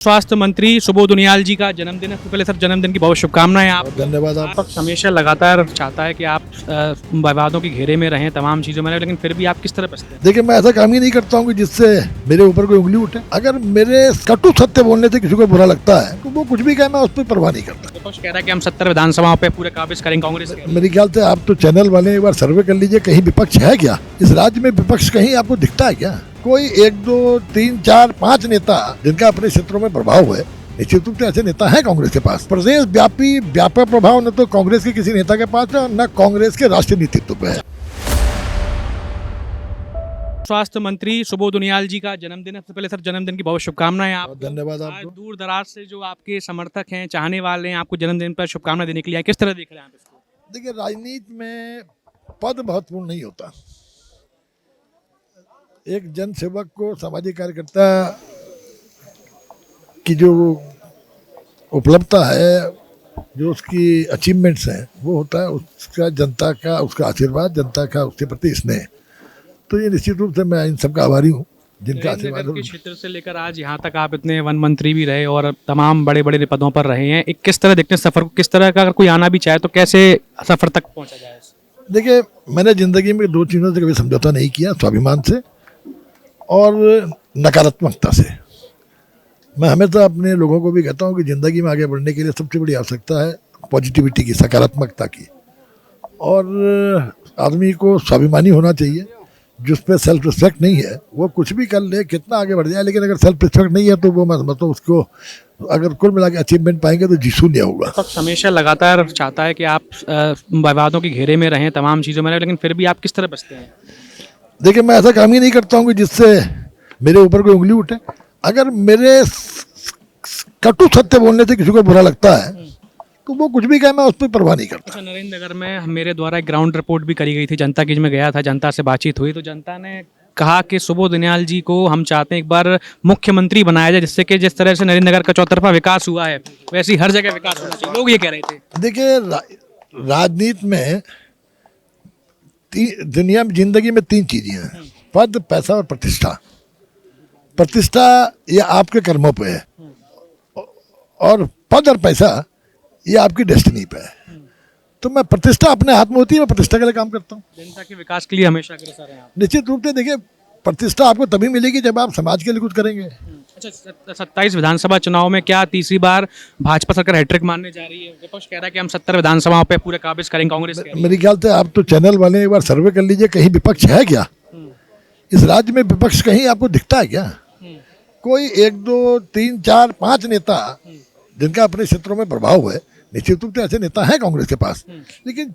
स्वास्थ्य मंत्री सुबोध उनियाल जी का जन्मदिन है। सबसे पहले सर जन्मदिन की बहुत शुभकामनाएं। आप धन्यवाद। आप हमेशा लगातार चाहता है कि आप विवादों के घेरे में रहें, तमाम चीज़ों में रहें, लेकिन फिर भी आप किस तरह बचते हैं? देखिए, मैं ऐसा काम ही नहीं करता हूँ कि जिससे मेरे ऊपर कोई उंगली उठे। अगर मेरे कटु सत्य बोलने से किसी को बुरा लगता है तो वो कुछ भी कहे, मैं उस पर परवाह नहीं करता। विपक्ष कह रहा है कि हम 70 विधानसभाओं पे पूरे काबिज करेंगे कांग्रेस के। मेरे ख्याल से आप तो चैनल वाले एक बार सर्वे कर लीजिए, कहीं विपक्ष है क्या इस राज्य में? विपक्ष कहीं आपको दिखता है क्या? कोई 1 2 3 4 5 नेता जिनका अपने क्षेत्रों में प्रभाव है, निश्चित रूप से ऐसे नेता है कांग्रेस के पास। प्रदेश व्यापी व्यापक प्रभाव न तो कांग्रेस के किसी नेता के पास है, न कांग्रेस के राष्ट्रीय नेतृत्व पे है। स्वास्थ्य मंत्री सुबोध उनियाल जी का जन्मदिन है। सबसे पहले सर जन्मदिन की बहुत शुभकामनाएं। आप धन्यवाद। आज आपको दूर दराज से जो आपके समर्थक हैं, चाहने वाले हैं, आपको जन्मदिन पर शुभकामनाएं देने के लिए आए। किस तरह देख रहे हैं आप इसको? देखिए, राजनीति में पद महत्वपूर्ण नहीं होता। एक जन सेवक को, सामाजिक कार्यकर्ता की जो उपलब्धता है, जो उसकी अचीवमेंट्स हैं, वो होता है उसका जनता का, उसका आशीर्वाद, जनता का उसके प्रति स्नेह। तो ये निश्चित रूप से मैं इन सबका आभारी हूँ जिनका आशीर्वाद। नगर के क्षेत्र से लेकर आज यहाँ तक आप इतने वन मंत्री भी रहे और तमाम बड़े बड़े पदों पर रहे हैं, एक किस तरह देखते हैं सफर को? किस तरह का अगर कोई आना भी चाहे तो कैसे सफर तक पहुँचा जाए? देखिए, मैंने जिंदगी में 2 चीज़ों से कभी समझौता नहीं किया, स्वाभिमान से और नकारात्मकता से। मैं हमेशा अपने लोगों को भी कहता हूँ कि ज़िंदगी में आगे बढ़ने के लिए सबसे बड़ी आवश्यकता है पॉजिटिविटी की, सकारात्मकता की। और आदमी को स्वाभिमानी होना चाहिए। जिस पे सेल्फ रिस्पेक्ट नहीं है वो कुछ भी कर ले, कितना आगे बढ़ जाए, लेकिन अगर सेल्फ रिस्पेक्ट नहीं है तो वो मतलब उसको अगर कुल मिला के अचीवमेंट पाएंगे तो जी शून्य होगा। विपक्ष हमेशा लगातार चाहता है कि आप विवादों के घेरे में रहें, तमाम चीज़ों में रहें, लेकिन फिर भी आप किस तरह बचते हैं? देखिए, मैं ऐसा काम ही नहीं करता हूँ कि जिससे मेरे ऊपर कोई उंगली उठे। अगर मेरे कटु सत्य बोलने से किसी को बुरा लगता है तो वो कुछ भी कहे, मैं उस पर परवाह नहीं करता। अच्छा, नरेंद्र नगर में मेरे द्वारा एक ग्राउंड रिपोर्ट भी करी गई थी, जनता की में गया था, जनता से बातचीत हुई तो जनता ने कहा कि सुबोध उनियाल जी को हम चाहते हैं एक बार मुख्यमंत्री बनाया जाए, जिससे कि जिस तरह से नरेंद्र नगर का चौतरफा विकास हुआ है वैसे ही हर जगह विकास होना चाहिए, लोग ये कह रहे थे। देखिए, राजनीति में दुनिया में जिंदगी में 3 चीजें हैं: पद, पैसा और प्रतिष्ठा। प्रतिष्ठा ये आपके कर्मों पे है और पद और पैसा ये आपकी डेस्टिनी पे है। तो मैं प्रतिष्ठा अपने हाथ में होती है, मैं प्रतिष्ठा के लिए काम करता हूँ। जनता के विकास के लिए हमेशा अग्रसर हैं आप। निश्चित रूप से देखिए, प्रतिष्ठा आपको तभी मिलेगी जब आप समाज के लिए कुछ करेंगे। अच्छा, 27 विधानसभा चुनाव में क्या तीसरी बार भाजपा सरकार हैट्रिक मारने जा रही है? विपक्ष कह रहा है कि हम 70 विधानसभाओं पे पूरे काबिज करेंगे कांग्रेस के। मेरे ख्याल से आप तो चैनल वाले एक बार सर्वे कर लीजिए, कहीं विपक्ष है क्या इस राज्य में? विपक्ष कहीं आपको दिखता है क्या? कोई 1 2 3 4 5 नेता जिनका अपने क्षेत्रों में प्रभाव है, निश्चित रूप से ऐसे नेता है कांग्रेस के पास। लेकिन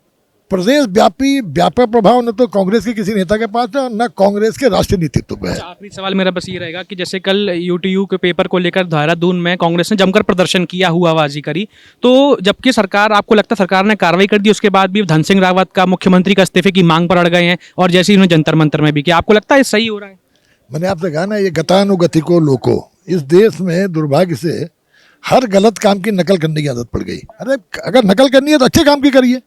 प्रदेश व्यापी व्यापक प्रभाव न तो कांग्रेस के किसी नेता के पास है और न कांग्रेस के राष्ट्रीय नेतृत्व पे है। आखिरी सवाल मेरा बस ये रहेगा कि जैसे कल यूटीयू के पेपर को लेकर देहरादून में कांग्रेस ने जमकर प्रदर्शन किया, हुआबाजी करी, तो जबकि सरकार, आपको लगता है सरकार ने कार्रवाई कर दी, उसके बाद भी धन सिंह रावत का मुख्यमंत्री का इस्तीफे की मांग पर अड़ गए हैं और जैसे ही उन्होंने जंतर मंतर में भी किया, आपको लगता है सही हो रहा है? मैंने आपसे कहा ना, ये गतानुगतिको लोको, इस देश में दुर्भाग्य से हर गलत काम की नकल करने की आदत पड़ गई। अरे अगर नकल करनी है तो अच्छे काम की करिए।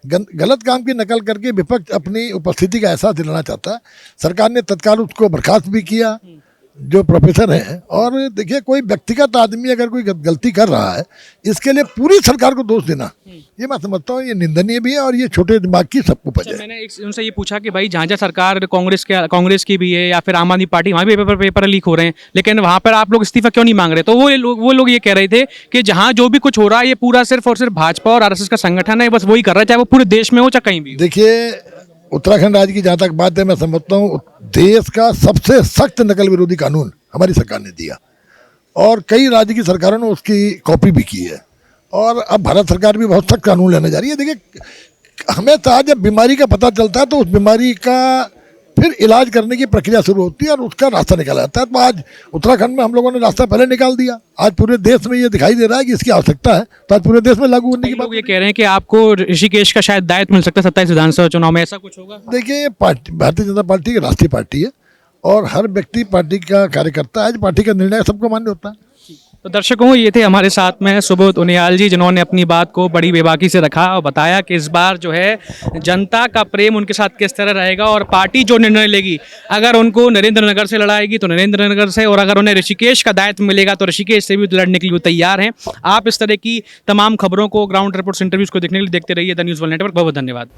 गलत काम की नकल करके विपक्ष अपनी उपस्थिति का एहसास दिलाना चाहता है। सरकार ने तत्काल उसको बर्खास्त भी किया, जो प्रोफेसर हैं। और देखिए, कोई व्यक्तिगत आदमी अगर कोई गलती कर रहा है, इसके लिए पूरी सरकार को दोष देना, ये मैं समझता हूँ ये निंदनीय भी है और ये छोटे दिमाग की सबको पता है। मैंने उनसे ये पूछा कि भाई जहाँ जहाँ सरकार कांग्रेस की भी है या फिर आम आदमी पार्टी, वहाँ भी पेपर लीक हो रहे हैं, लेकिन वहाँ पर आप लोग इस्तीफा क्यों नहीं मांग रहे? तो वो लोग ये कह रहे थे कि जहाँ जो भी कुछ हो रहा है ये पूरा सिर्फ और सिर्फ भाजपा और आरएसएस का संगठन है, बस वही कर रहा है, चाहे वो पूरे देश में हो चाहे कहीं भी। देखिए, उत्तराखंड राज्य की जहाँ तक बात है, मैं समझता हूँ देश का सबसे सख्त नकल विरोधी कानून हमारी सरकार ने दिया और कई राज्य की सरकारों ने उसकी कॉपी भी की है। और अब भारत सरकार भी बहुत सख्त कानून लेने जा रही है। देखिए, हमें तो जब बीमारी का पता चलता है तो उस बीमारी का फिर इलाज करने की प्रक्रिया शुरू होती है और उसका रास्ता निकाला जाता है। तो आज उत्तराखंड में हम लोगों ने रास्ता पहले निकाल दिया। आज पूरे देश में ये दिखाई दे रहा है कि इसकी आवश्यकता है, तो आज पूरे देश में लागू होने की बात। लोग ये कह रहे हैं कि आपको ऋषिकेश का शायद दायित्व मिल सकता है 27 विधानसभा चुनाव में, ऐसा कुछ होगा? देखिए, ये पार्टी भारतीय जनता पार्टी की राष्ट्रीय पार्टी है और हर व्यक्ति पार्टी का कार्यकर्ता है। पार्टी का निर्णय सबको मान्य होता है। तो दर्शकों, ये थे हमारे साथ में सुबोध उनियाल जी, जिन्होंने अपनी बात को बड़ी बेबाकी से रखा और बताया कि इस बार जो है जनता का प्रेम उनके साथ किस तरह रहेगा और पार्टी जो निर्णय लेगी, अगर उनको नरेंद्र नगर से लड़ाएगी तो नरेंद्र नगर से, और अगर उन्हें ऋषिकेश का दायित्व मिलेगा तो ऋषिकेश से भी लड़ने के लिए वो तैयार हैं। आप इस तरह की तमाम खबरों को, ग्राउंड रिपोर्ट्स, इंटरव्यूज को देखने के लिए देखते रहिए द न्यूज़ वर्ल्ड नेटवर्क। बहुत बहुत धन्यवाद।